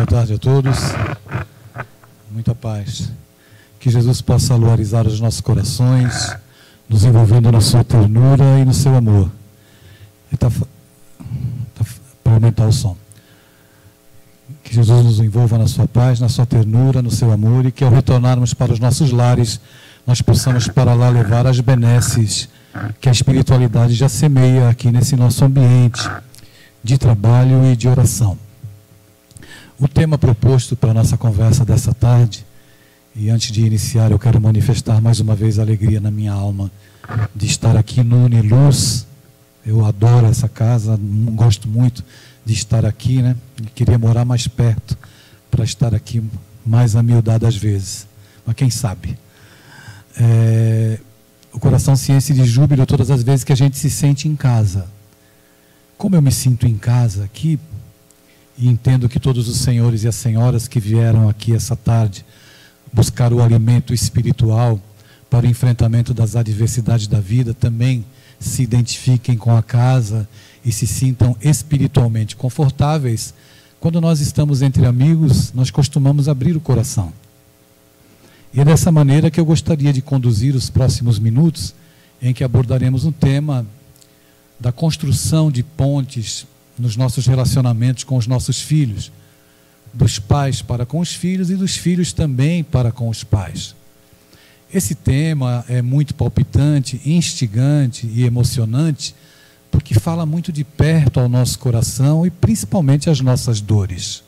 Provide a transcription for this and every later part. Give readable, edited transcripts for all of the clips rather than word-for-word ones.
Boa tarde a todos. Muita paz. Que Jesus possa luarizar os nossos corações, nos envolvendo na sua ternura e no seu amor. Para aumentar o som. Que Jesus nos envolva na sua paz, na sua ternura, no seu amor, e que ao retornarmos para os nossos lares, nós possamos para lá levar as benesses que a espiritualidade já semeia aqui nesse nosso ambiente de trabalho e de oração. O tema proposto para a nossa conversa dessa tarde, e antes de iniciar eu quero manifestar mais uma vez a alegria na minha alma de estar aqui no Uniluz. Eu adoro essa casa, gosto muito de estar aqui, né? E queria morar mais perto para estar aqui mais amiudado às vezes, mas quem sabe. O coração se enche de júbilo todas as vezes que a gente se sente em casa. Como eu me sinto em casa aqui, e entendo que todos os senhores e as senhoras que vieram aqui essa tarde buscar o alimento espiritual para o enfrentamento das adversidades da vida também se identifiquem com a casa e se sintam espiritualmente confortáveis. Quando nós estamos entre amigos, nós costumamos abrir o coração. E é dessa maneira que eu gostaria de conduzir os próximos minutos, em que abordaremos um tema da construção de pontes nos nossos relacionamentos com os nossos filhos, dos pais para com os filhos e dos filhos também para com os pais. Esse tema é muito palpitante, instigante e emocionante, porque fala muito de perto ao nosso coração e principalmente às nossas dores.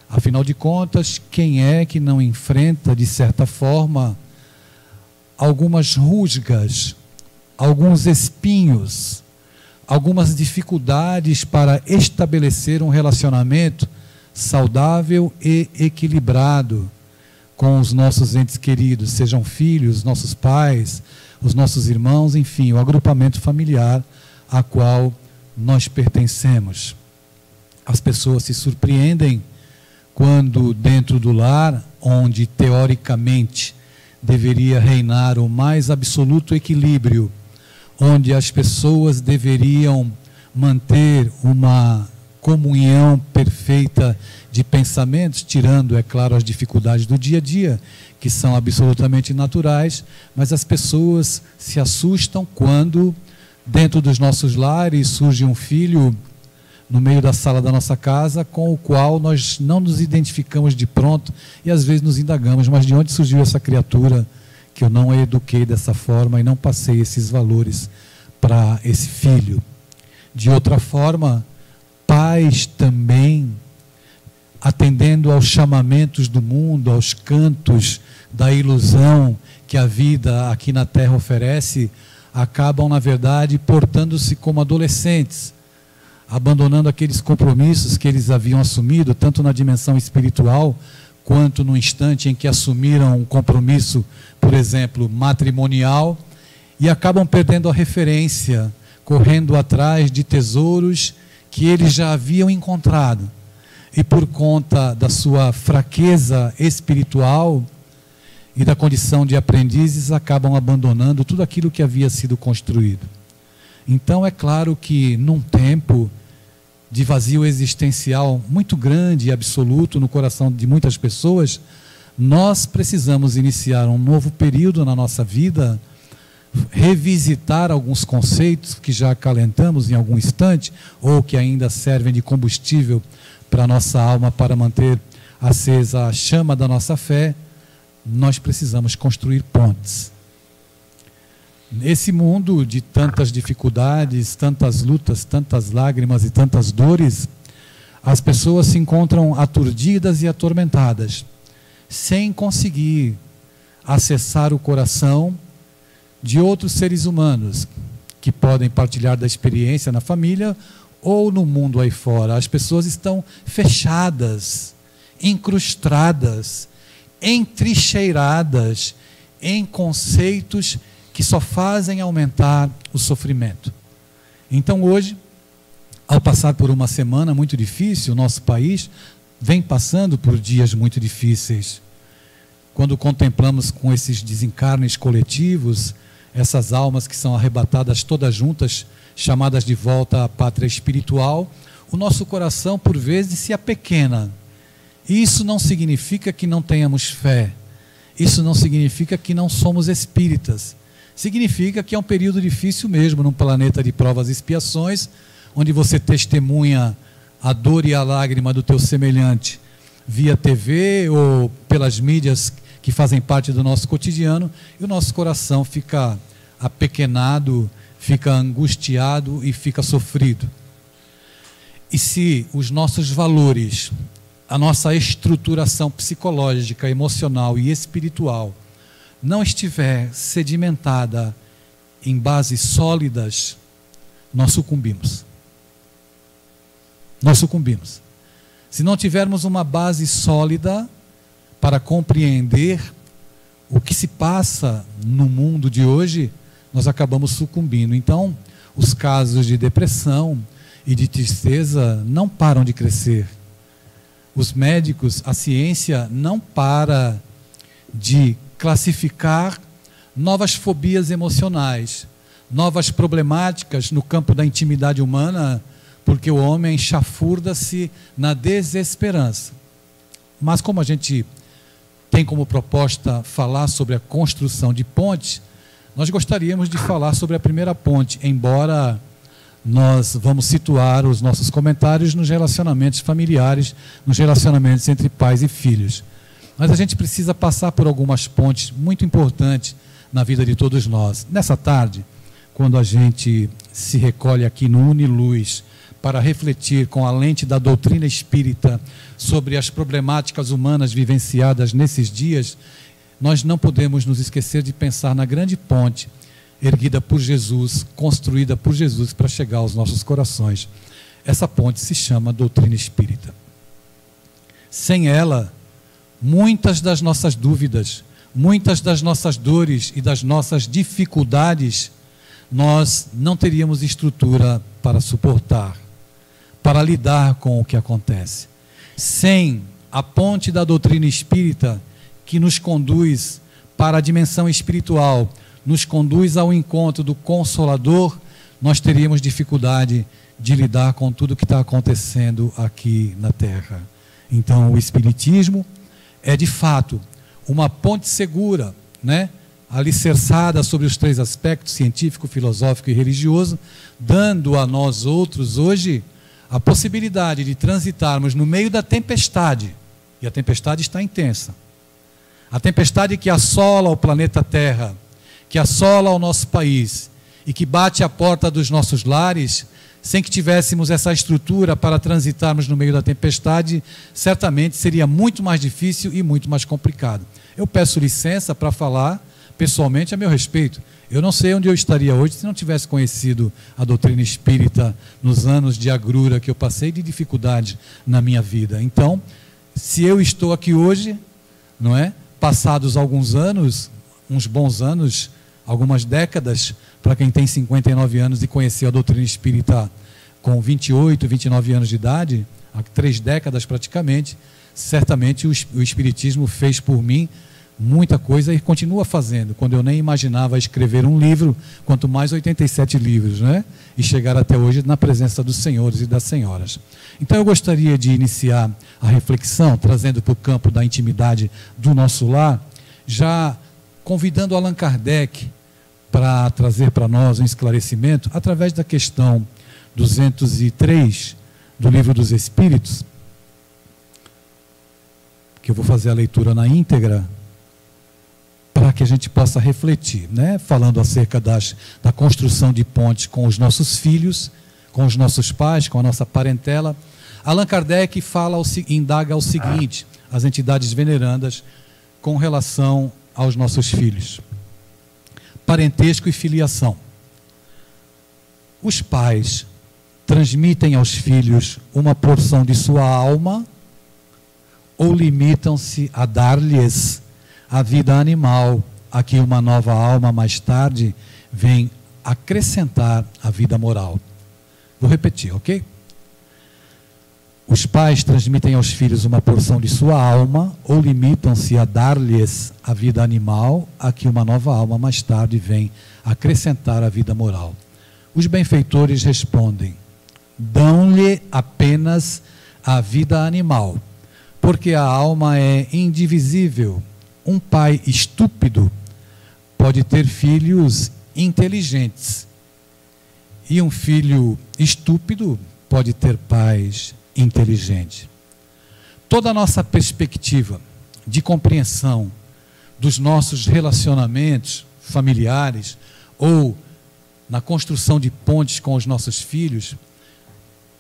Afinal de contas, quem é que não enfrenta, de certa forma, algumas rusgas, alguns espinhos, algumas dificuldades para estabelecer um relacionamento saudável e equilibrado com os nossos entes queridos, sejam filhos, nossos pais, os nossos irmãos, enfim, o agrupamento familiar a qual nós pertencemos. As pessoas se surpreendem quando dentro do lar, onde teoricamente deveria reinar o mais absoluto equilíbrio, onde as pessoas deveriam manter uma comunhão perfeita de pensamentos, tirando, é claro, as dificuldades do dia a dia, que são absolutamente naturais, mas as pessoas se assustam quando, dentro dos nossos lares, surge um filho no meio da sala da nossa casa, com o qual nós não nos identificamos de pronto e às vezes nos indagamos, mas de onde surgiu essa criatura que eu não a eduquei dessa forma e não passei esses valores para esse filho? De outra forma, pais também, atendendo aos chamamentos do mundo, aos cantos da ilusão que a vida aqui na Terra oferece, acabam, na verdade, portando-se como adolescentes, abandonando aqueles compromissos que eles haviam assumido, tanto na dimensão espiritual, quanto no instante em que assumiram um compromisso, por exemplo, matrimonial, e acabam perdendo a referência, correndo atrás de tesouros que eles já haviam encontrado. E por conta da sua fraqueza espiritual e da condição de aprendizes, acabam abandonando tudo aquilo que havia sido construído. Então é claro que num tempo de vazio existencial muito grande e absoluto no coração de muitas pessoas, nós precisamos iniciar um novo período na nossa vida, revisitar alguns conceitos que já acalentamos em algum instante, ou que ainda servem de combustível para a nossa alma, para manter acesa a chama da nossa fé. Nós precisamos construir pontes. Nesse mundo de tantas dificuldades, tantas lutas, tantas lágrimas e tantas dores, as pessoas se encontram aturdidas e atormentadas, sem conseguir acessar o coração de outros seres humanos que podem partilhar da experiência na família ou no mundo aí fora. As pessoas estão fechadas, incrustadas, entrincheiradas em conceitos que só fazem aumentar o sofrimento. Então hoje, ao passar por uma semana muito difícil, o nosso país vem passando por dias muito difíceis. Quando contemplamos com esses desencarnes coletivos, essas almas que são arrebatadas todas juntas, chamadas de volta à pátria espiritual, o nosso coração por vezes se apequena Isso não significa que não tenhamos fé. Isso não significa que não somos espíritas. Significa que é um período difícil mesmo, num planeta de provas e expiações, onde você testemunha a dor e a lágrima do teu semelhante via TV ou pelas mídias que fazem parte do nosso cotidiano, e o nosso coração fica apequenado, fica angustiado e fica sofrido. E se os nossos valores, a nossa estruturação psicológica, emocional e espiritual não estiver sedimentada em bases sólidas, nós sucumbimos. Nós sucumbimos. Se não tivermos uma base sólida para compreender o que se passa no mundo de hoje, nós acabamos sucumbindo. Então, os casos de depressão e de tristeza não param de crescer. Os médicos, a ciência não para de classificar novas fobias emocionais, novas problemáticas no campo da intimidade humana, porque o homem chafurda-se na desesperança. Mas como a gente tem como proposta falar sobre a construção de pontes, nós gostaríamos de falar sobre a primeira ponte, embora nós vamos situar os nossos comentários nos relacionamentos familiares, nos relacionamentos entre pais e filhos. Mas a gente precisa passar por algumas pontes muito importantes na vida de todos nós. Nessa tarde, quando a gente se recolhe aqui no Uniluz para refletir com a lente da doutrina espírita sobre as problemáticas humanas vivenciadas nesses dias, nós não podemos nos esquecer de pensar na grande ponte erguida por Jesus, construída por Jesus para chegar aos nossos corações. Essa ponte se chama doutrina espírita. Sem ela, muitas das nossas dúvidas, muitas das nossas dores e das nossas dificuldades, nós não teríamos estrutura para suportar, para lidar com o que acontece. Sem a ponte da doutrina espírita, que nos conduz para a dimensão espiritual, nos conduz ao encontro do Consolador, nós teríamos dificuldade de lidar com tudo que está acontecendo aqui na Terra. Então, o Espiritismo é, de fato, uma ponte segura, né? Alicerçada sobre os três aspectos, científico, filosófico e religioso, dando a nós outros, hoje, a possibilidade de transitarmos no meio da tempestade, e a tempestade está intensa. A tempestade que assola o planeta Terra, que assola o nosso país e que bate à porta dos nossos lares, sem que tivéssemos essa estrutura para transitarmos no meio da tempestade, certamente seria muito mais difícil e muito mais complicado. Eu peço licença para falar pessoalmente a meu respeito. Eu não sei onde eu estaria hoje se não tivesse conhecido a doutrina espírita nos anos de agrura que eu passei, de dificuldade na minha vida. Então, se eu estou aqui hoje, não é? Passados alguns anos, uns bons anos, algumas décadas, para quem tem 59 anos e conheceu a doutrina espírita com 28, 29 anos de idade, há 3 décadas praticamente, certamente o Espiritismo fez por mim muita coisa e continua fazendo, quando eu nem imaginava escrever um livro, quanto mais 87 livros, né? E chegar até hoje na presença dos senhores e das senhoras. Então eu gostaria de iniciar a reflexão, trazendo para o campo da intimidade do nosso lar, já convidando Allan Kardec para trazer para nós um esclarecimento através da questão 203 do Livro dos Espíritos, que eu vou fazer a leitura na íntegra, para que a gente possa refletir, né? Falando acerca da construção de pontes com os nossos filhos, com os nossos pais, com a nossa parentela. Allan Kardec indaga o seguinte, as entidades venerandas, com relação aos nossos filhos: parentesco e filiação. Os pais transmitem aos filhos uma porção de sua alma ou limitam-se a dar-lhes a vida animal, a que uma nova alma mais tarde vem acrescentar a vida moral? Vou repetir, ok? Os pais transmitem aos filhos uma porção de sua alma ou limitam-se a dar-lhes a vida animal, a que uma nova alma mais tarde vem acrescentar a vida moral. Os benfeitores respondem: dão-lhe apenas a vida animal, porque a alma é indivisível. Um pai estúpido pode ter filhos inteligentes, e um filho estúpido pode ter pais inteligentes. Toda a nossa perspectiva de compreensão dos nossos relacionamentos familiares ou na construção de pontes com os nossos filhos,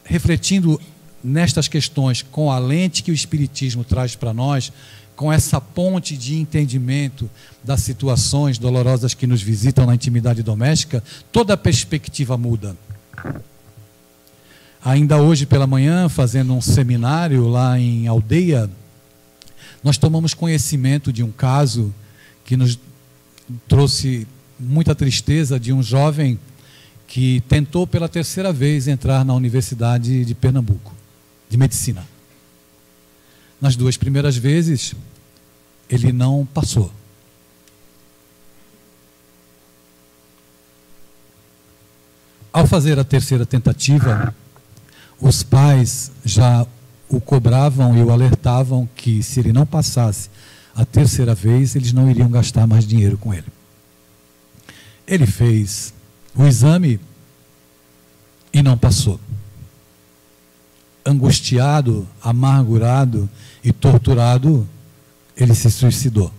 refletindo nestas questões com a lente que o Espiritismo traz para nós, com essa ponte de entendimento das situações dolorosas que nos visitam na intimidade doméstica, toda a perspectiva muda. Ainda hoje pela manhã, fazendo um seminário lá em Aldeia, nós tomamos conhecimento de um caso que nos trouxe muita tristeza, de um jovem que tentou pela terceira vez entrar na Universidade de Pernambuco, de Medicina. Nas duas primeiras vezes, ele não passou. Ao fazer a terceira tentativa, os pais já o cobravam e o alertavam que, se ele não passasse a terceira vez, eles não iriam gastar mais dinheiro com ele. Ele fez o exame e não passou. Angustiado, amargurado e torturado, ele se suicidou.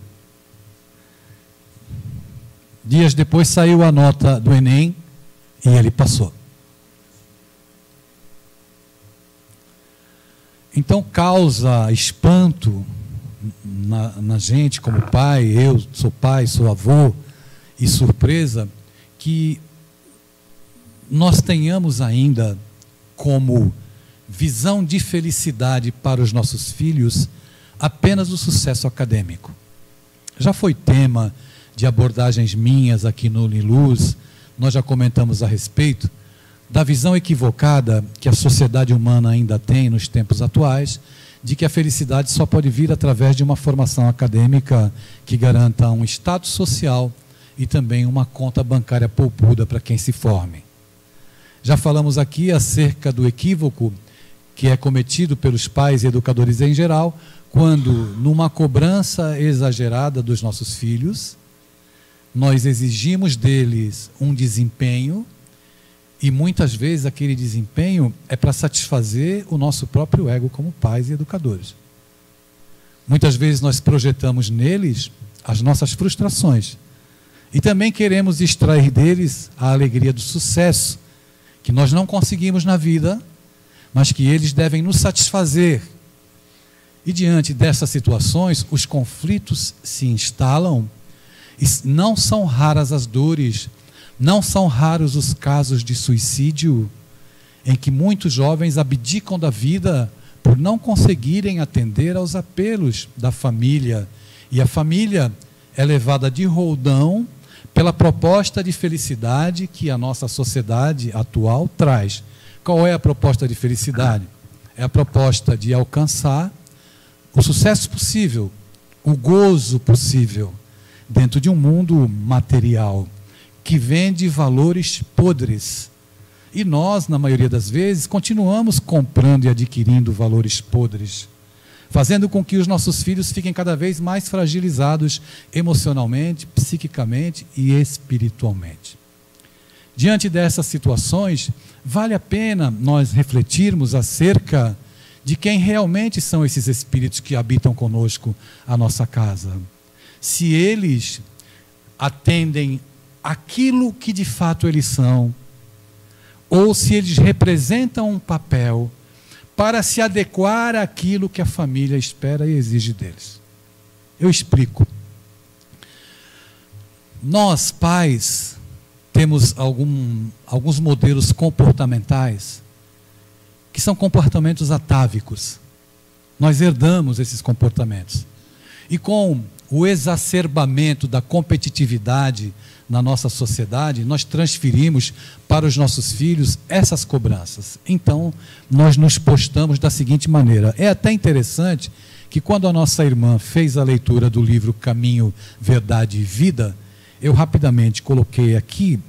Dias depois saiu a nota do Enem e ele passou. Então causa espanto na gente como pai, eu sou avô, e surpresa que nós tenhamos ainda como visão de felicidade para os nossos filhos apenas o sucesso acadêmico. Já foi tema de abordagens minhas aqui no Uniluz, nós já comentamos a respeito da visão equivocada que a sociedade humana ainda tem nos tempos atuais, de que a felicidade só pode vir através de uma formação acadêmica que garanta um status social e também uma conta bancária poupuda para quem se forme. Já falamos aqui acerca do equívoco que é cometido pelos pais e educadores em geral, quando, numa cobrança exagerada dos nossos filhos, nós exigimos deles um desempenho, e muitas vezes aquele desempenho é para satisfazer o nosso próprio ego como pais e educadores. Muitas vezes nós projetamos neles as nossas frustrações, e também queremos extrair deles a alegria do sucesso, que nós não conseguimos na vida, mas que eles devem nos satisfazer. E diante dessas situações, os conflitos se instalam, e não são raras as dores, não são raros os casos de suicídio, em que muitos jovens abdicam da vida por não conseguirem atender aos apelos da família, e a família é levada de roldão pela proposta de felicidade que a nossa sociedade atual traz. Qual é a proposta de felicidade? É a proposta de alcançar o sucesso possível, o gozo possível, dentro de um mundo material, que vende valores podres. E nós, na maioria das vezes, continuamos comprando e adquirindo valores podres, fazendo com que os nossos filhos fiquem cada vez mais fragilizados emocionalmente, psiquicamente e espiritualmente. Diante dessas situações, vale a pena nós refletirmos acerca de quem realmente são esses espíritos que habitam conosco a nossa casa. Se eles atendem aquilo que de fato eles são, ou se eles representam um papel para se adequar àquilo que a família espera e exige deles. Eu explico. Nós, pais, temos alguns modelos comportamentais que são comportamentos atávicos. Nós herdamos esses comportamentos. E com o exacerbamento da competitividade na nossa sociedade, nós transferimos para os nossos filhos essas cobranças. Então, nós nos postamos da seguinte maneira. É até interessante que quando a nossa irmã fez a leitura do livro Caminho, Verdade e Vida, eu rapidamente coloquei aqui,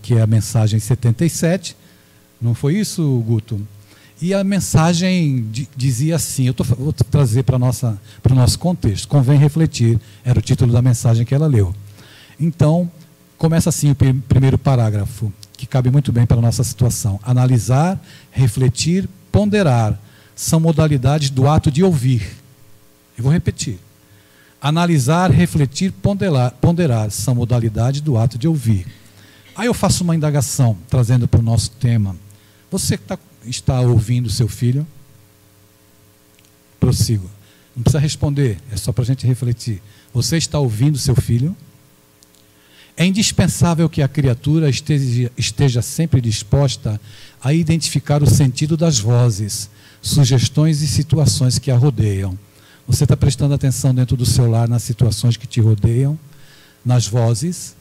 que é a mensagem 77, não foi isso, Guto? E a mensagem dizia assim, vou trazer para o nosso contexto, convém refletir, era o título da mensagem que ela leu. Então, começa assim o primeiro parágrafo, que cabe muito bem para a nossa situação. Analisar, refletir, ponderar, são modalidades do ato de ouvir. Eu vou repetir. Analisar, refletir, ponderar, são modalidades do ato de ouvir. Aí eu faço uma indagação, trazendo para o nosso tema. Você que está ouvindo seu filho? Prossigo. Não precisa responder, é só para a gente refletir. Você está ouvindo seu filho? É indispensável que a criatura esteja sempre disposta a identificar o sentido das vozes, sugestões e situações que a rodeiam. Você está prestando atenção dentro do seu lar nas situações que te rodeiam, nas vozes?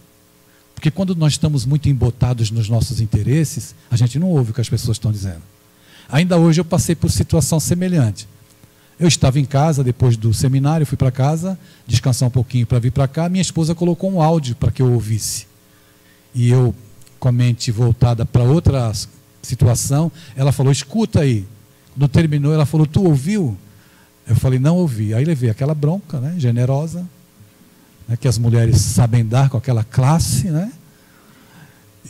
Porque quando nós estamos muito embotados nos nossos interesses, a gente não ouve o que as pessoas estão dizendo. Ainda hoje eu passei por situação semelhante. Eu estava em casa, depois do seminário, fui para casa, descansar um pouquinho para vir para cá, minha esposa colocou um áudio para que eu ouvisse. E eu, com a mente voltada para outra situação, ela falou, escuta aí. Quando terminou, ela falou, tu ouviu? Eu falei, não ouvi. Aí levei aquela bronca, né, generosa, né, que as mulheres sabem dar com aquela classe, né?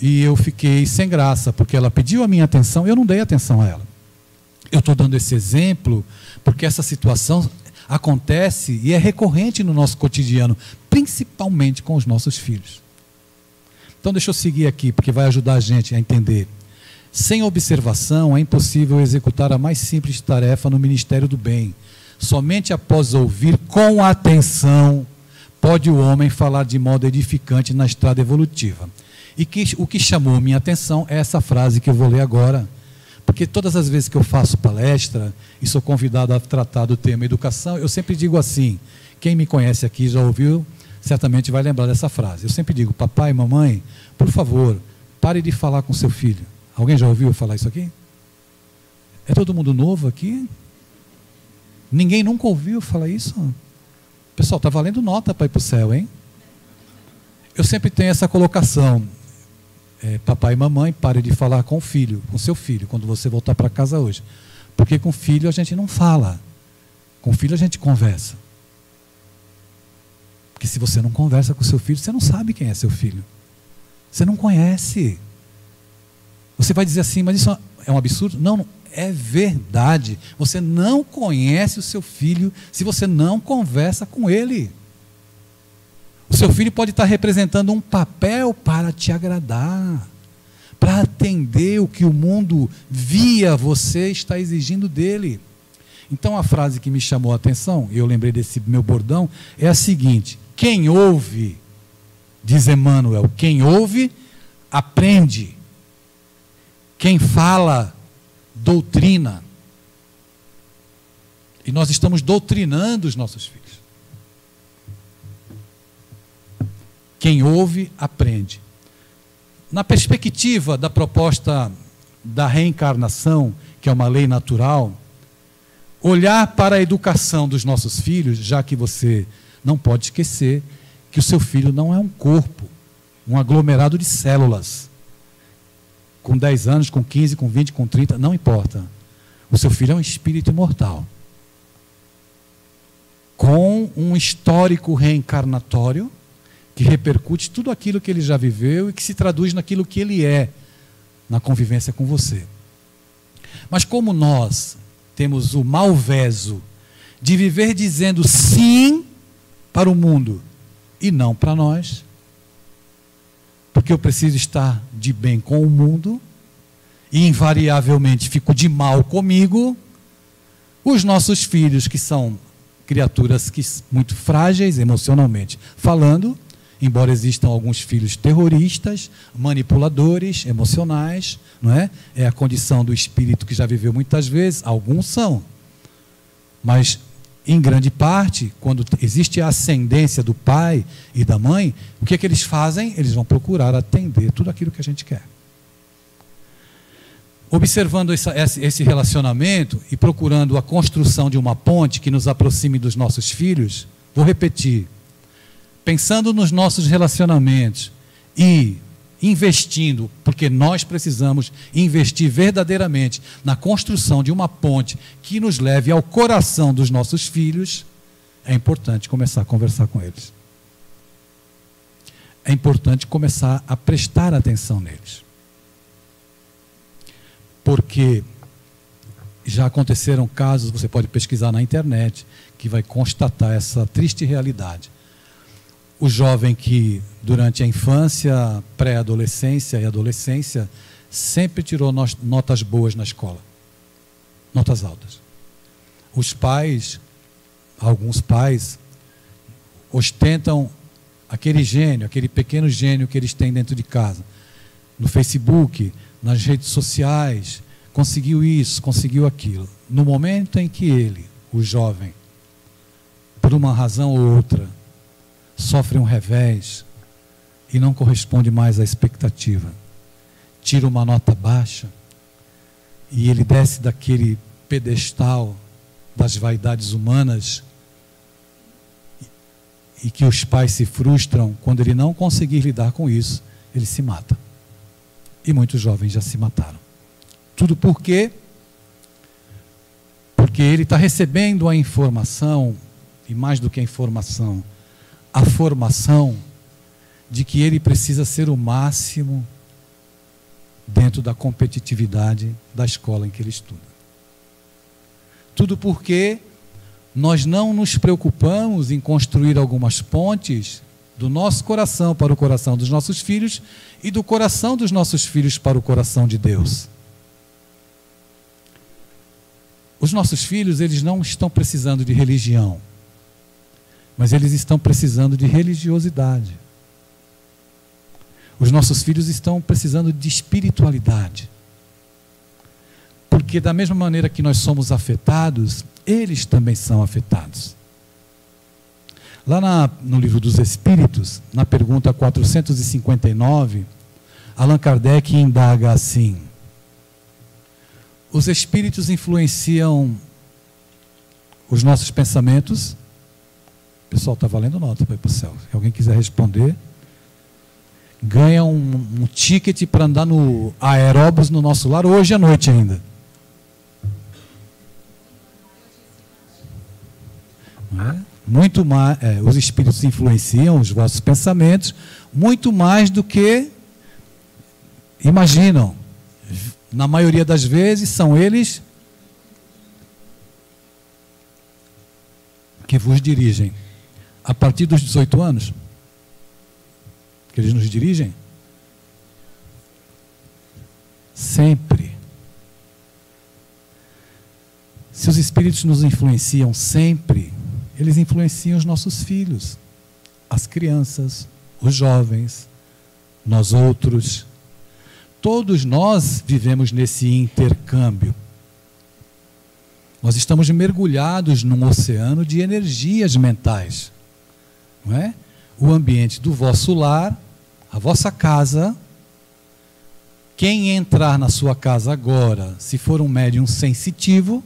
E eu fiquei sem graça, porque ela pediu a minha atenção, eu não dei atenção a ela. Eu estou dando esse exemplo porque essa situação acontece e é recorrente no nosso cotidiano, principalmente com os nossos filhos. Então deixa eu seguir aqui, porque vai ajudar a gente a entender. Sem observação é impossível executar a mais simples tarefa no ministério do bem. Somente após ouvir com atenção pode o homem falar de modo edificante na estrada evolutiva. E o que chamou minha atenção é essa frase que eu vou ler agora. Porque todas as vezes que eu faço palestra e sou convidado a tratar do tema educação, eu sempre digo assim, quem me conhece aqui já ouviu, certamente vai lembrar dessa frase. Eu sempre digo, papai e mamãe, por favor, pare de falar com seu filho. Alguém já ouviu falar isso aqui? É todo mundo novo aqui? Ninguém nunca ouviu falar isso? Pessoal, está valendo nota para ir para o céu, hein? Eu sempre tenho essa colocação. Papai e mamãe, pare de falar com o filho, com seu filho, quando você voltar para casa hoje. Porque com o filho a gente não fala. Com o filho a gente conversa. Porque se você não conversa com seu filho, você não sabe quem é seu filho. Você não conhece. Você vai dizer assim, mas isso é um absurdo? Não, é verdade. Você não conhece o seu filho se você não conversa com ele. O seu filho pode estar representando um papel para te agradar, para atender o que o mundo via você está exigindo dele. Então a frase que me chamou a atenção, e eu lembrei desse meu bordão, é a seguinte: quem ouve, diz Emmanuel, quem ouve, aprende. Quem fala, doutrina. E nós estamos doutrinando os nossos filhos. Quem ouve, aprende. Na perspectiva da proposta da reencarnação, que é uma lei natural, olhar para a educação dos nossos filhos, já que você não pode esquecer que o seu filho não é um corpo, um aglomerado de células. Com 10 anos, com 15, com 20, com 30, não importa. O seu filho é um espírito imortal. Com um histórico reencarnatório, que repercute tudo aquilo que ele já viveu e que se traduz naquilo que ele é, na convivência com você. Mas como nós temos o malveso de viver dizendo sim para o mundo e não para nós, porque eu preciso estar de bem com o mundo e invariavelmente fico de mal comigo, os nossos filhos, que são criaturas muito frágeis emocionalmente falando, embora existam alguns filhos terroristas, manipuladores, emocionais, não é? É a condição do espírito que já viveu muitas vezes, alguns são. Mas, em grande parte, quando existe a ascendência do pai e da mãe, o que é que eles fazem? Eles vão procurar atender tudo aquilo que a gente quer. Observando esse relacionamento e procurando a construção de uma ponte que nos aproxime dos nossos filhos, vou repetir, pensando nos nossos relacionamentos e investindo, porque nós precisamos investir verdadeiramente na construção de uma ponte que nos leve ao coração dos nossos filhos, é importante começar a conversar com eles. É importante começar a prestar atenção neles. Porque já aconteceram casos, você pode pesquisar na internet, que vai constatar essa triste realidade. O jovem que, durante a infância, pré-adolescência e adolescência, sempre tirou notas boas na escola. Notas altas. Os pais, alguns pais, ostentam aquele gênio, aquele pequeno gênio que eles têm dentro de casa. No Facebook, nas redes sociais, conseguiu isso, conseguiu aquilo. No momento em que ele, o jovem, por uma razão ou outra, sofre um revés e não corresponde mais à expectativa, tira uma nota baixa e ele desce daquele pedestal das vaidades humanas e que os pais se frustram quando ele não conseguir lidar com isso, ele se mata. E muitos jovens já se mataram. Tudo por quê? Porque ele está recebendo a informação, e mais do que a informação, a formação de que ele precisa ser o máximo dentro da competitividade da escola em que ele estuda. Tudo porque nós não nos preocupamos em construir algumas pontes do nosso coração para o coração dos nossos filhos e do coração dos nossos filhos para o coração de Deus. Os nossos filhos, eles não estão precisando de religião, mas eles estão precisando de religiosidade. Os nossos filhos estão precisando de espiritualidade. Porque da mesma maneira que nós somos afetados, eles também são afetados. Lá no livro dos Espíritos, na pergunta 459, Allan Kardec indaga assim: os espíritos influenciam os nossos pensamentos? O pessoal está valendo nota para ir para o céu. Se alguém quiser responder, ganha um ticket para andar no aeróbus no nosso lar hoje à noite ainda. Não é? Muito mais, os espíritos influenciam os vossos pensamentos muito mais do que imaginam. Na maioria das vezes são eles que vos dirigem. A partir dos 18 anos que eles nos dirigem? Sempre. Se os espíritos nos influenciam sempre, eles influenciam os nossos filhos, as crianças, os jovens, nós outros. Todos nós vivemos nesse intercâmbio. Nós estamos mergulhados num oceano de energias mentais. Não é? O ambiente do vosso lar, a vossa casa. Quem entrar na sua casa agora, se for um médium sensitivo,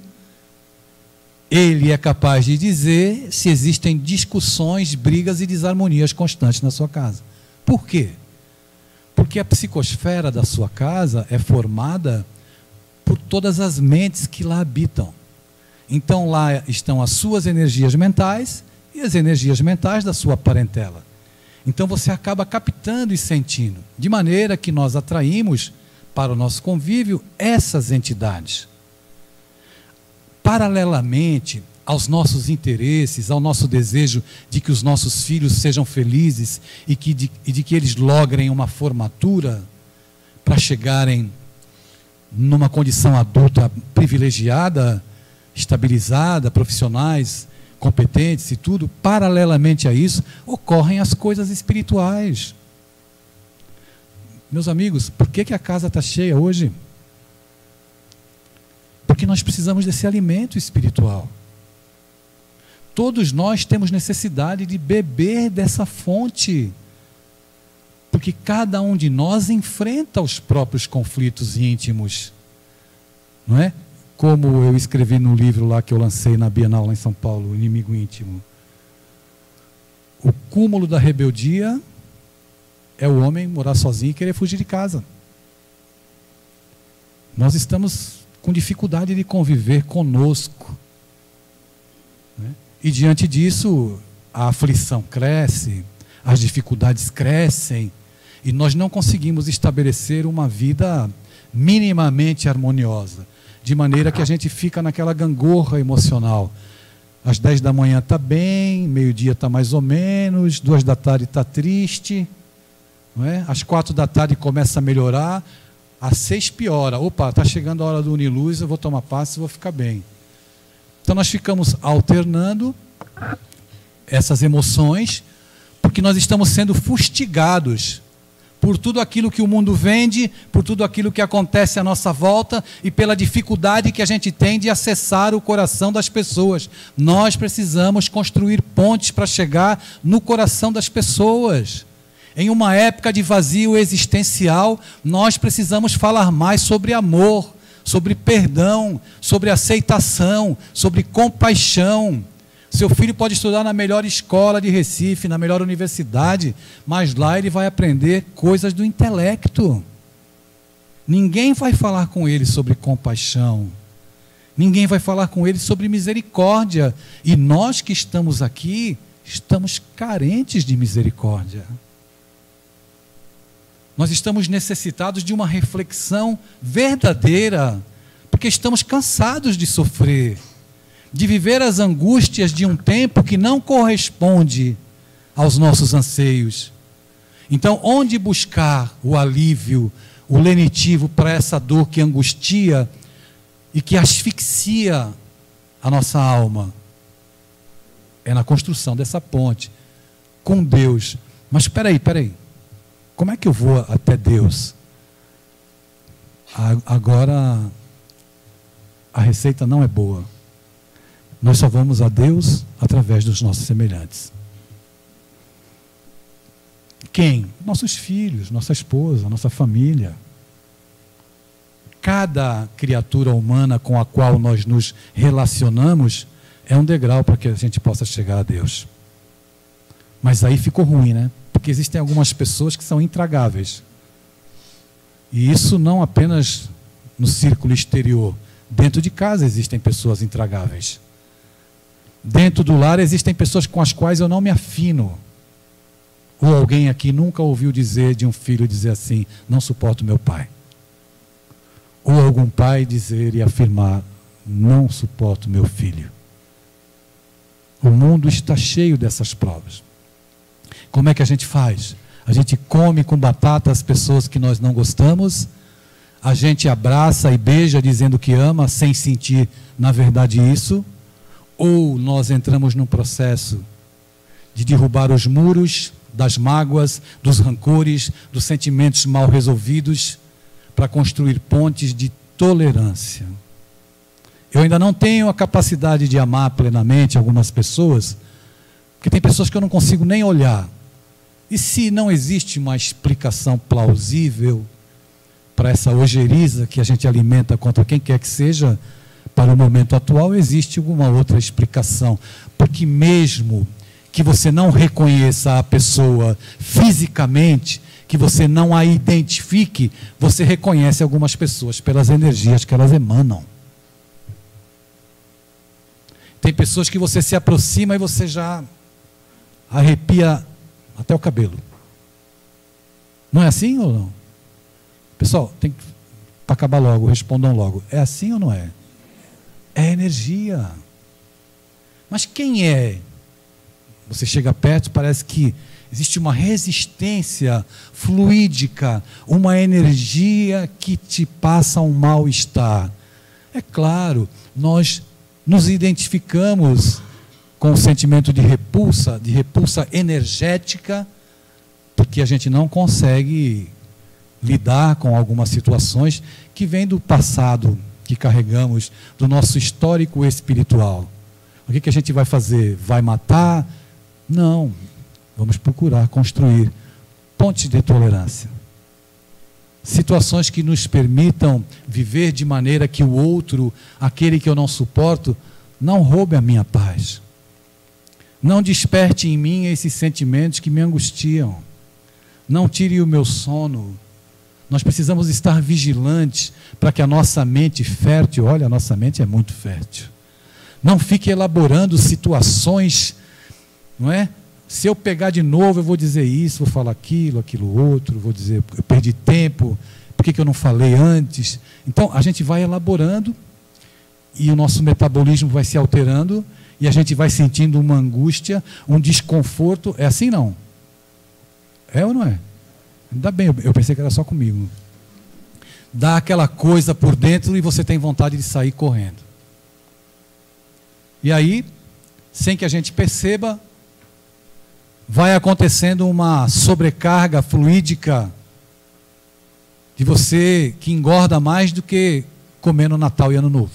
ele é capaz de dizer se existem discussões, brigas e desarmonias constantes na sua casa. Por quê? Porque a psicosfera da sua casa é formada por todas as mentes que lá habitam. Então lá estão as suas energias mentais e as energias mentais da sua parentela. Então você acaba captando e sentindo, de maneira que nós atraímos para o nosso convívio essas entidades. Paralelamente aos nossos interesses, ao nosso desejo de que os nossos filhos sejam felizes e de que eles logrem uma formatura para chegarem numa condição adulta privilegiada, estabilizada, profissionais, competentes e tudo, paralelamente a isso, ocorrem as coisas espirituais. Meus amigos, por que a casa está cheia hoje? Porque nós precisamos desse alimento espiritual. Todos nós temos necessidade de beber dessa fonte, porque cada um de nós enfrenta os próprios conflitos íntimos, não é? Como eu escrevi no livro lá que eu lancei na Bienal lá em São Paulo, O Inimigo Íntimo. O cúmulo da rebeldia é o homem morar sozinho e querer fugir de casa. Nós estamos com dificuldade de conviver conosco, né? E diante disso, a aflição cresce, as dificuldades crescem, e nós não conseguimos estabelecer uma vida minimamente harmoniosa, de maneira que a gente fica naquela gangorra emocional. Às 10 da manhã está bem, meio-dia está mais ou menos, 2 da tarde está triste, não é? Às 4 da tarde começa a melhorar, às 6 piora. Opa, está chegando a hora do Uniluz, eu vou tomar passe e vou ficar bem. Então nós ficamos alternando essas emoções, porque nós estamos sendo fustigados por tudo aquilo que o mundo vende, por tudo aquilo que acontece à nossa volta e pela dificuldade que a gente tem de acessar o coração das pessoas. Nós precisamos construir pontes para chegar no coração das pessoas. Em uma época de vazio existencial, nós precisamos falar mais sobre amor, sobre perdão, sobre aceitação, sobre compaixão. Seu filho pode estudar na melhor escola de Recife, na melhor universidade, mas lá ele vai aprender coisas do intelecto. Ninguém vai falar com ele sobre compaixão. Ninguém vai falar com ele sobre misericórdia. E nós que estamos aqui, estamos carentes de misericórdia. Nós estamos necessitados de uma reflexão verdadeira, porque estamos cansados de sofrer, de viver as angústias de um tempo que não corresponde aos nossos anseios. Então, onde buscar o alívio, o lenitivo para essa dor que angustia e que asfixia a nossa alma? É na construção dessa ponte com Deus. Mas espera aí. Como é que eu vou até Deus? Agora, a receita não é boa. Nós só vamos a Deus através dos nossos semelhantes. Quem? Nossos filhos, nossa esposa, nossa família. Cada criatura humana com a qual nós nos relacionamos é um degrau para que a gente possa chegar a Deus. Mas aí ficou ruim, né? Porque existem algumas pessoas que são intragáveis. E isso não apenas no círculo exterior. Dentro de casa existem pessoas intragáveis. Dentro do lar existem pessoas com as quais eu não me afino. Ou alguém aqui nunca ouviu dizer de um filho dizer assim: não suporto meu pai. Ou algum pai dizer e afirmar: não suporto meu filho. O mundo está cheio dessas provas. Como é que a gente faz? A gente come com batata as pessoas que nós não gostamos, a gente abraça e beija dizendo que ama sem sentir na verdade isso, ou nós entramos num processo de derrubar os muros das mágoas, dos rancores, dos sentimentos mal resolvidos, para construir pontes de tolerância. Eu ainda não tenho a capacidade de amar plenamente algumas pessoas, porque tem pessoas que eu não consigo nem olhar. E se não existe uma explicação plausível para essa ojeriza que a gente alimenta contra quem quer que seja, para o momento atual, existe alguma outra explicação. Porque mesmo que você não reconheça a pessoa fisicamente, que você não a identifique, você reconhece algumas pessoas pelas energias que elas emanam. Tem pessoas que você se aproxima e você já arrepia até o cabelo. Não é assim ou não? Pessoal, tem que acabar logo, respondam logo. É assim ou não é? É energia. Mas quem é? Você chega perto, parece que existe uma resistência fluídica, uma energia que te passa um mal-estar. É claro, nós nos identificamos com o sentimento de repulsa energética, porque a gente não consegue lidar com algumas situações que vêm do passado, que carregamos, do nosso histórico espiritual. O que a gente vai fazer? Vai matar? Não. Vamos procurar construir pontes de tolerância. Situações que nos permitam viver de maneira que o outro, aquele que eu não suporto, não roube a minha paz. Não desperte em mim esses sentimentos que me angustiam. não tire o meu sono. Nós precisamos estar vigilantes para que a nossa mente fértil, olha, a nossa mente é muito fértil, não fique elaborando situações, não é? Se eu pegar de novo, eu vou dizer isso, vou falar aquilo, aquilo outro, vou dizer, eu perdi tempo, por que eu não falei antes? Então, a gente vai elaborando e o nosso metabolismo vai se alterando e a gente vai sentindo uma angústia, um desconforto. É assim, não? É ou não é? Ainda bem, eu pensei que era só comigo. Dá aquela coisa por dentro e você tem vontade de sair correndo. E aí, sem que a gente perceba, vai acontecendo uma sobrecarga fluídica de você que engorda mais do que comer no Natal e Ano Novo.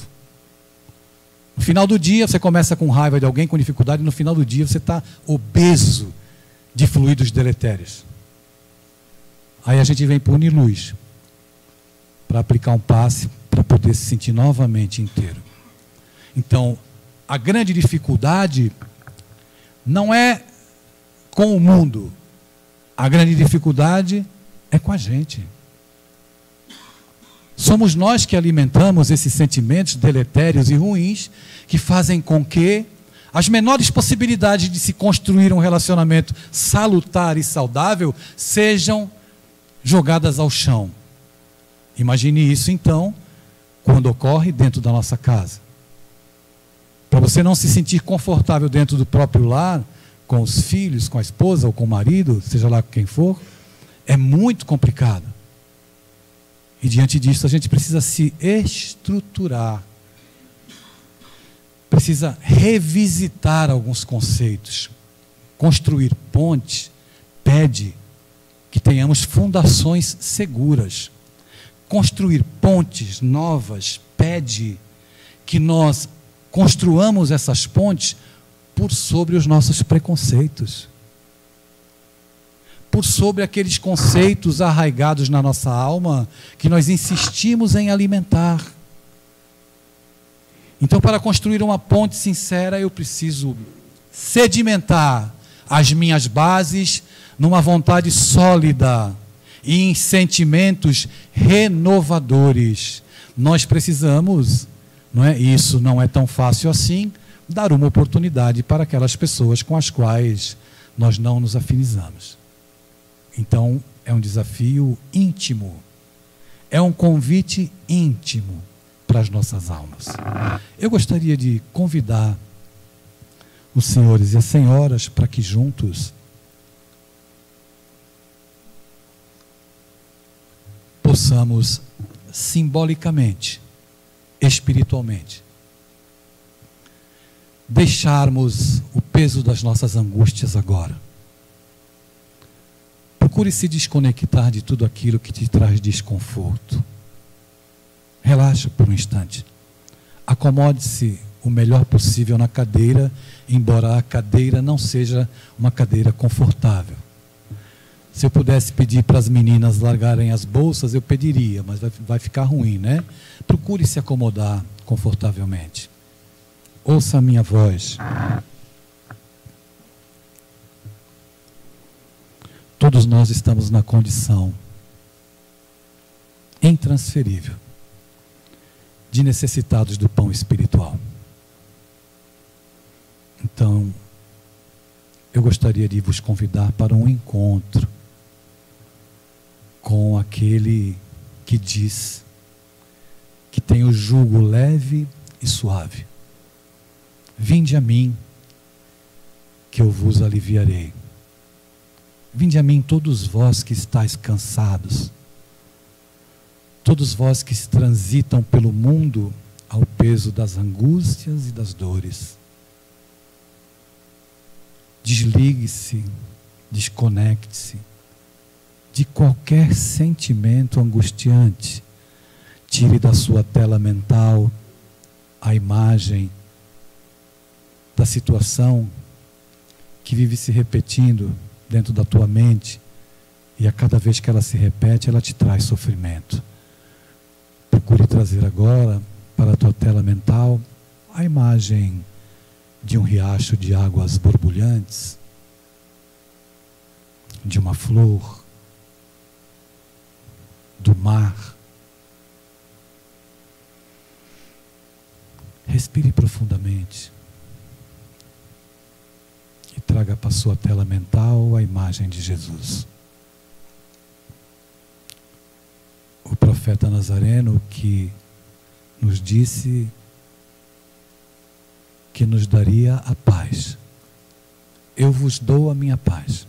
No final do dia, você começa com raiva de alguém, com dificuldade, e no final do dia você está obeso de fluidos deletérios. Aí a gente vem para o Uniluz, para aplicar um passe, para poder se sentir novamente inteiro. Então, a grande dificuldade não é com o mundo, a grande dificuldade é com a gente. Somos nós que alimentamos esses sentimentos deletérios e ruins que fazem com que as menores possibilidades de se construir um relacionamento salutar e saudável sejam jogadas ao chão. Imagine isso então, quando ocorre dentro da nossa casa. Para você não se sentir confortável dentro do próprio lar, com os filhos, com a esposa ou com o marido, seja lá com quem for, é muito complicado. E diante disso a gente precisa se estruturar. Precisa revisitar alguns conceitos. Construir pontes pede que tenhamos fundações seguras. Construir pontes novas pede que nós construamos essas pontes por sobre os nossos preconceitos, por sobre aqueles conceitos arraigados na nossa alma que nós insistimos em alimentar. Então, para construir uma ponte sincera, eu preciso sedimentar as minhas bases numa vontade sólida e em sentimentos renovadores. Nós precisamos, não é? Isso não é tão fácil assim, dar uma oportunidade para aquelas pessoas com as quais nós não nos afinizamos. Então, é um desafio íntimo, é um convite íntimo para as nossas almas. Eu gostaria de convidar os senhores e as senhoras para que juntos possamos simbolicamente, espiritualmente, deixarmos o peso das nossas angústias agora. Procure se desconectar de tudo aquilo que te traz desconforto. Relaxa por um instante. Acomode-se o melhor possível na cadeira, embora a cadeira não seja uma cadeira confortável. Se eu pudesse pedir para as meninas largarem as bolsas, eu pediria, mas vai ficar ruim, né? Procure se acomodar confortavelmente. Ouça a minha voz. Todos nós estamos na condição intransferível de necessitados do pão espiritual. Então, eu gostaria de vos convidar para um encontro com aquele que diz que tem o jugo leve e suave. Vinde a mim, que eu vos aliviarei. Vinde a mim todos vós que estáis cansados, todos vós que transitam pelo mundo ao peso das angústias e das dores. Desligue-se, desconecte-se de qualquer sentimento angustiante. Tire da sua tela mental a imagem da situação que vive se repetindo dentro da tua mente, e a cada vez que ela se repete, ela te traz sofrimento. Procure trazer agora para a tua tela mental a imagem de um riacho de águas borbulhantes, de uma flor do mar. Respire profundamente e traga para a sua tela mental a imagem de Jesus. O profeta Nazareno que nos disse que nos daria a paz. Eu vos dou a minha paz.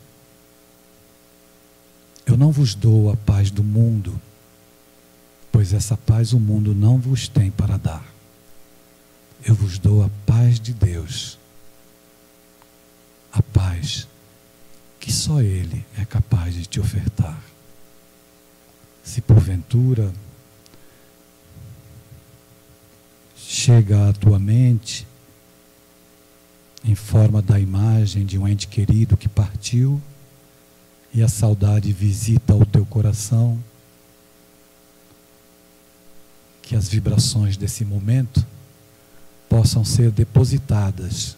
Eu não vos dou a paz do mundo, pois essa paz o mundo não vos tem para dar. Eu vos dou a paz de Deus. A paz que só Ele é capaz de te ofertar. Se porventura chega à tua mente em forma da imagem de um ente querido que partiu e a saudade visita o teu coração, que as vibrações desse momento possam ser depositadas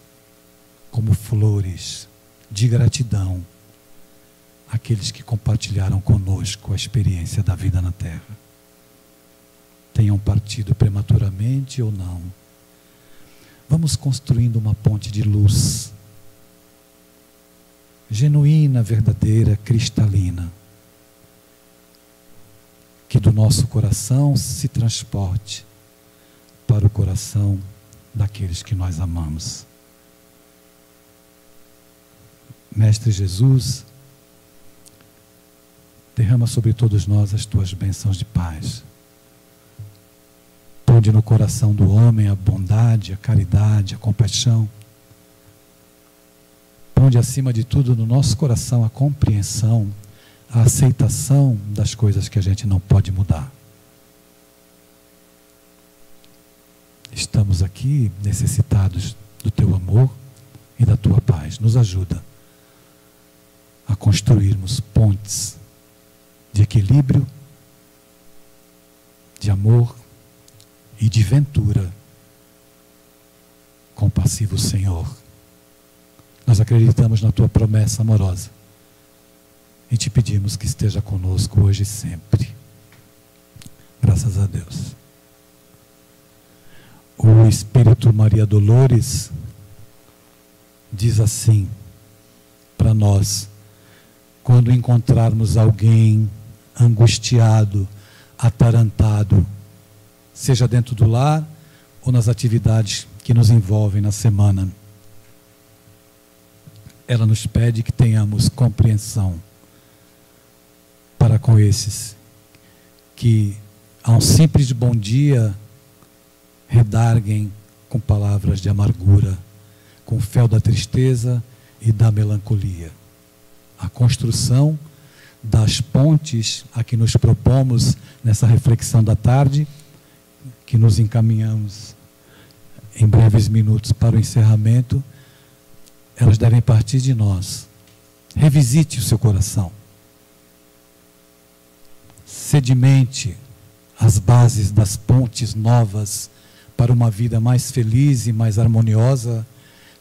como flores de gratidão àqueles que compartilharam conosco a experiência da vida na Terra. Tenham partido prematuramente ou não. Vamos construindo uma ponte de luz, genuína, verdadeira, cristalina, que do nosso coração se transporte para o coração daqueles que nós amamos. Mestre Jesus, derrama sobre todos nós as tuas bênçãos de paz. Ponde no coração do homem a bondade, a caridade, a compaixão. Ponde acima de tudo no nosso coração a compreensão, a aceitação das coisas que a gente não pode mudar. Estamos aqui necessitados do teu amor e da tua paz. Nos ajuda a construirmos pontes de equilíbrio, de amor e de ventura. Compassivo Senhor, nós acreditamos na tua promessa amorosa e te pedimos que esteja conosco hoje e sempre. Graças a Deus. O Espírito Maria Dolores diz assim para nós: quando encontrarmos alguém angustiado, atarantado, seja dentro do lar ou nas atividades que nos envolvem na semana, ela nos pede que tenhamos compreensão para com esses que, a um simples bom dia, redarguem com palavras de amargura, com o fel da tristeza e da melancolia. A construção das pontes a que nos propomos nessa reflexão da tarde, que nos encaminhamos em breves minutos para o encerramento, elas devem partir de nós. Revisite o seu coração. Sedimente as bases das pontes novas para uma vida mais feliz e mais harmoniosa,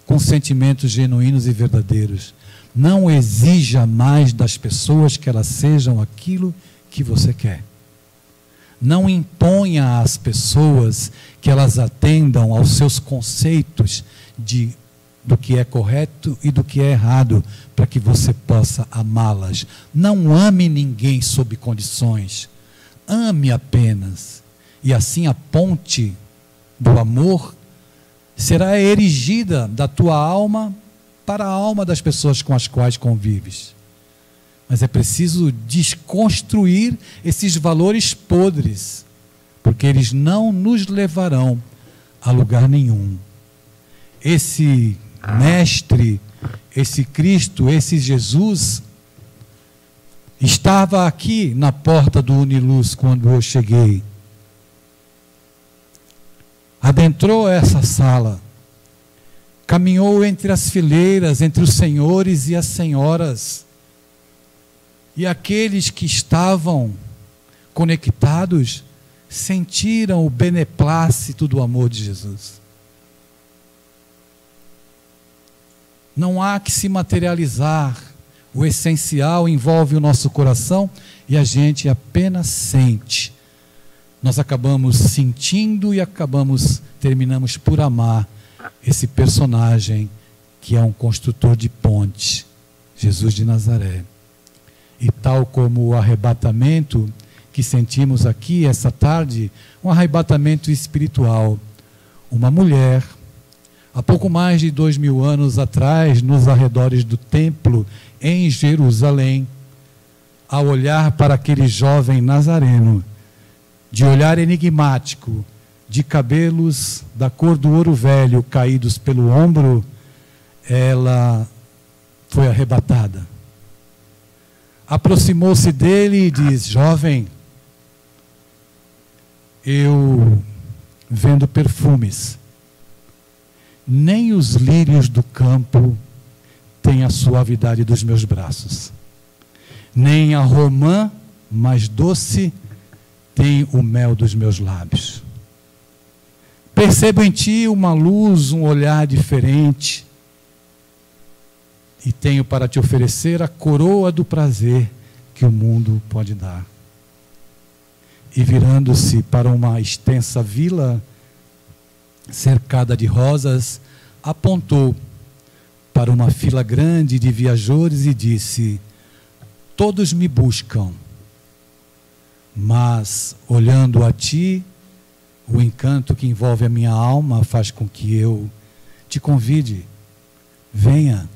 com sentimentos genuínos e verdadeiros. Não exija mais das pessoas que elas sejam aquilo que você quer. Não imponha às pessoas que elas atendam aos seus conceitos do que é correto e do que é errado, para que você possa amá-las. Não ame ninguém sob condições. Ame apenas. E assim a ponte do amor será erigida da tua alma para a alma das pessoas com as quais convives. Mas é preciso desconstruir esses valores podres, porque eles não nos levarão a lugar nenhum. Esse Mestre, esse Cristo, esse Jesus, estava aqui na porta do Uniluz quando eu cheguei. Adentrou essa sala, caminhou entre as fileiras, entre os senhores e as senhoras, e aqueles que estavam conectados sentiram o beneplácito do amor de Jesus. Não há que se materializar O essencial envolve o nosso coração e a gente apenas sente. Nós acabamos sentindo e terminamos por amar esse personagem que é um construtor de ponte, Jesus de Nazaré. E tal como o arrebatamento que sentimos aqui essa tarde, um arrebatamento espiritual. Uma mulher, há pouco mais de 2000 anos atrás, nos arredores do templo, em Jerusalém, ao olhar para aquele jovem nazareno, de olhar enigmático, de cabelos da cor do ouro velho caídos pelo ombro, ela foi arrebatada. Aproximou-se dele e diz: jovem, eu vendo perfumes, nem os lírios do campo têm a suavidade dos meus braços, nem a romã mais doce tem o mel dos meus lábios. Percebo em ti uma luz, um olhar diferente, e tenho para te oferecer a coroa do prazer que o mundo pode dar. E virando-se para uma extensa vila cercada de rosas, apontou para uma fila grande de viajantes e disse: todos me buscam, mas olhando a ti, o encanto que envolve a minha alma faz com que eu te convide, venha.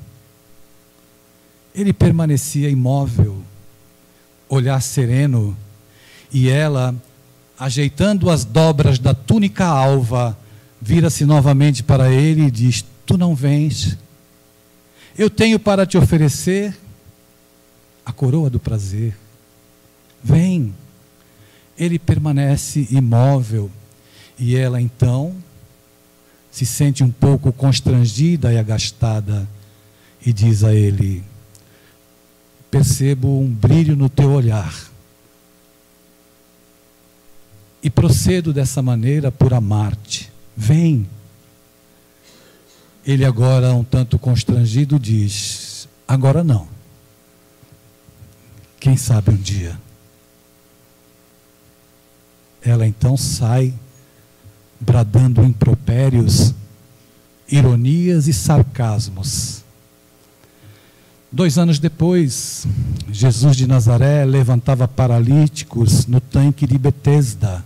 Ele permanecia imóvel, olhar sereno, e ela, ajeitando as dobras da túnica alva, vira-se novamente para ele e diz: tu não vens? Eu tenho para te oferecer a coroa do prazer. Vem. Ele permanece imóvel, e ela então se sente um pouco constrangida e agastada, e diz a ele: percebo um brilho no teu olhar, e procedo dessa maneira por amar-te. Vem. Ele agora, um tanto constrangido, diz: agora não. Quem sabe um dia. Ela então sai, bradando impropérios, ironias e sarcasmos. 2 anos depois, Jesus de Nazaré levantava paralíticos no tanque de Betesda.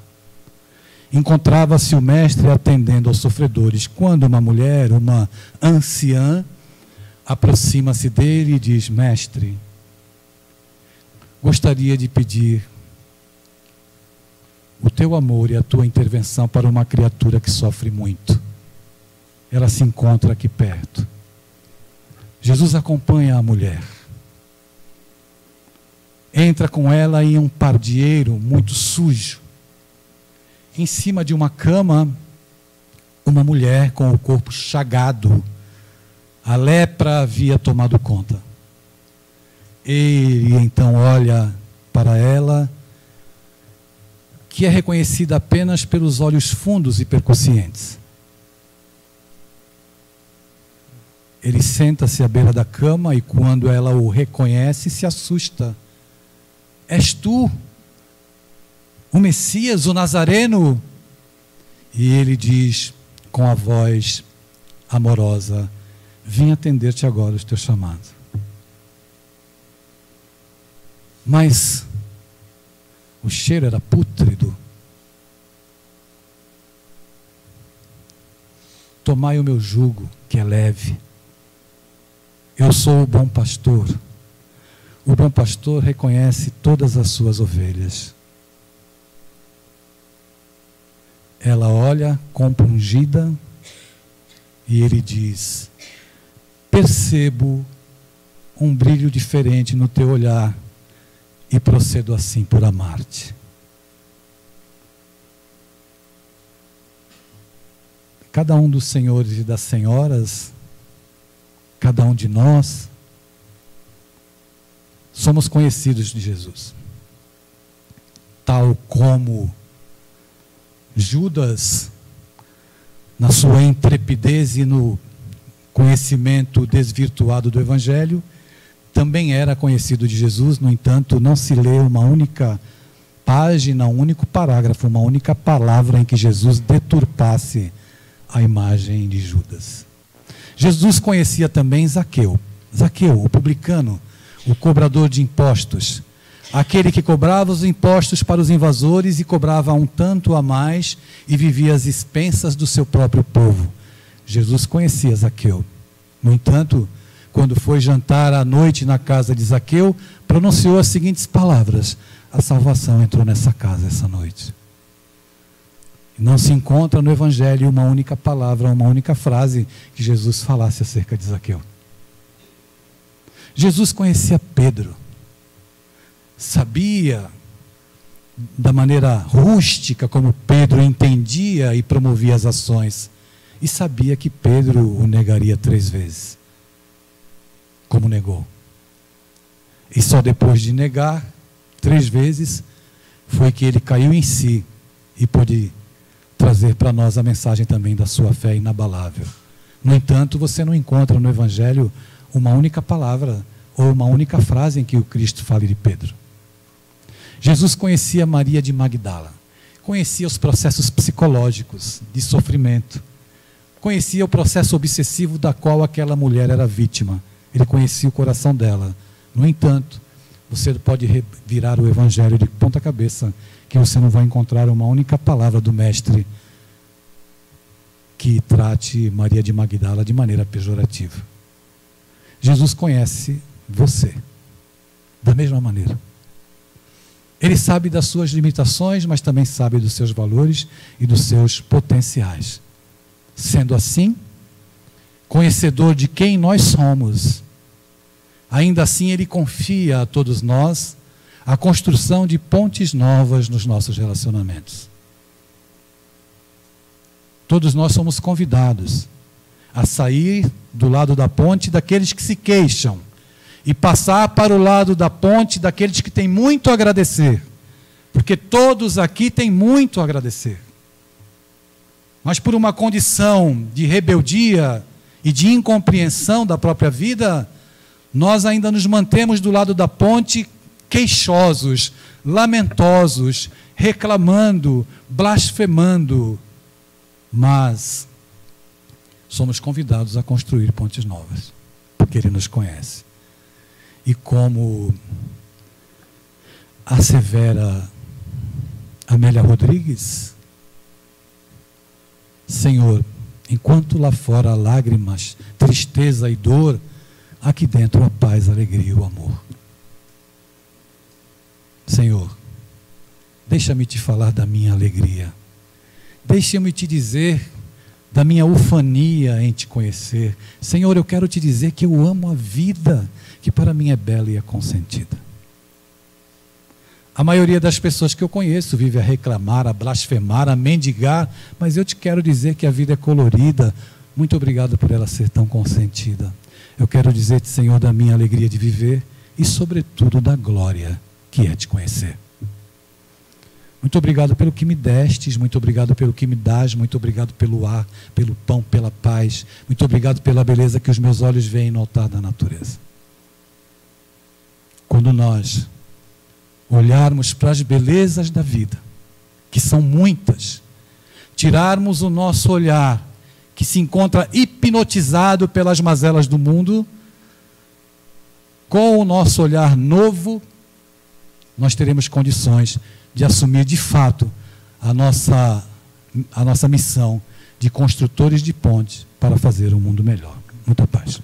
Encontrava-se o mestre atendendo aos sofredores, quando uma mulher, uma anciã, aproxima-se dele e diz: mestre, gostaria de pedir o teu amor e a tua intervenção para uma criatura que sofre muito. Ela se encontra aqui perto. Jesus acompanha a mulher. Entra com ela em um pardieiro muito sujo. Em cima de uma cama, uma mulher com o corpo chagado. A lepra havia tomado conta. Ele então olha para ela, que é reconhecida apenas pelos olhos fundos e percussientes. Ele senta-se à beira da cama e, quando ela o reconhece, se assusta. És tu, o Messias, o Nazareno? E ele diz com a voz amorosa: vim atender-te agora, os teus chamados. Mas o cheiro era pútrido. Tomai o meu jugo, que é leve. Eu sou o bom pastor. O bom pastor reconhece todas as suas ovelhas. Ela olha compungida e ele diz: percebo um brilho diferente no teu olhar e procedo assim por amar-te. Cada um dos senhores e das senhoras, cada um de nós, somos conhecidos de Jesus. Tal como Judas, na sua intrepidez e no conhecimento desvirtuado do Evangelho, também era conhecido de Jesus, no entanto, não se lê uma única página, um único parágrafo, uma única palavra em que Jesus deturpasse a imagem de Judas. Jesus conhecia também Zaqueu. Zaqueu, o publicano, o cobrador de impostos, aquele que cobrava os impostos para os invasores e cobrava um tanto a mais e vivia às expensas do seu próprio povo. Jesus conhecia Zaqueu. No entanto, quando foi jantar à noite na casa de Zaqueu, pronunciou as seguintes palavras: a salvação entrou nessa casa essa noite. Não se encontra no Evangelho uma única palavra, uma única frase que Jesus falasse acerca de Zaqueu. Jesus conhecia Pedro, sabia da maneira rústica como Pedro entendia e promovia as ações, e sabia que Pedro o negaria 3 vezes, como negou. E só depois de negar 3 vezes foi que ele caiu em si e pôde trazer para nós a mensagem também da sua fé inabalável. No entanto, você não encontra no Evangelho uma única palavra ou uma única frase em que o Cristo fale de Pedro. Jesus conhecia Maria de Magdala, conhecia os processos psicológicos de sofrimento, conhecia o processo obsessivo da qual aquela mulher era vítima. Ele conhecia o coração dela. No entanto, você pode virar o Evangelho de ponta cabeça, que você não vai encontrar uma única palavra do Mestre que trate Maria de Magdala de maneira pejorativa. Jesus conhece você da mesma maneira. Ele sabe das suas limitações, mas também sabe dos seus valores e dos seus potenciais. Sendo assim, conhecedor de quem nós somos, ainda assim Ele confia a todos nós a construção de pontes novas nos nossos relacionamentos. Todos nós somos convidados a sair do lado da ponte daqueles que se queixam e passar para o lado da ponte daqueles que têm muito a agradecer, porque todos aqui têm muito a agradecer. Mas por uma condição de rebeldia e de incompreensão da própria vida, nós ainda nos mantemos do lado da ponte queixosos, lamentosos, reclamando, blasfemando. Mas somos convidados a construir pontes novas, porque Ele nos conhece. E como assevera Amélia Rodrigues, Senhor, enquanto lá fora há lágrimas, tristeza e dor, aqui dentro a paz, a alegria e o amor. Senhor, deixa-me te falar da minha alegria. Deixa-me te dizer da minha ufania em te conhecer. Senhor, eu quero te dizer que eu amo a vida, que para mim é bela e é consentida. A maioria das pessoas que eu conheço vive a reclamar, a blasfemar, a mendigar, mas eu te quero dizer que a vida é colorida. Muito obrigado por ela ser tão consentida. Eu quero dizer-te, Senhor, da minha alegria de viver e, sobretudo, da glória que é te conhecer. Muito obrigado pelo que me destes, muito obrigado pelo que me dás, muito obrigado pelo ar, pelo pão, pela paz, muito obrigado pela beleza que os meus olhos veem no altar da natureza. Quando nós olharmos para as belezas da vida, que são muitas, tirarmos o nosso olhar, que se encontra hipnotizado pelas mazelas do mundo, com o nosso olhar novo, nós teremos condições de assumir de fato a nossa missão de construtores de pontes para fazer um mundo melhor. Muita paz.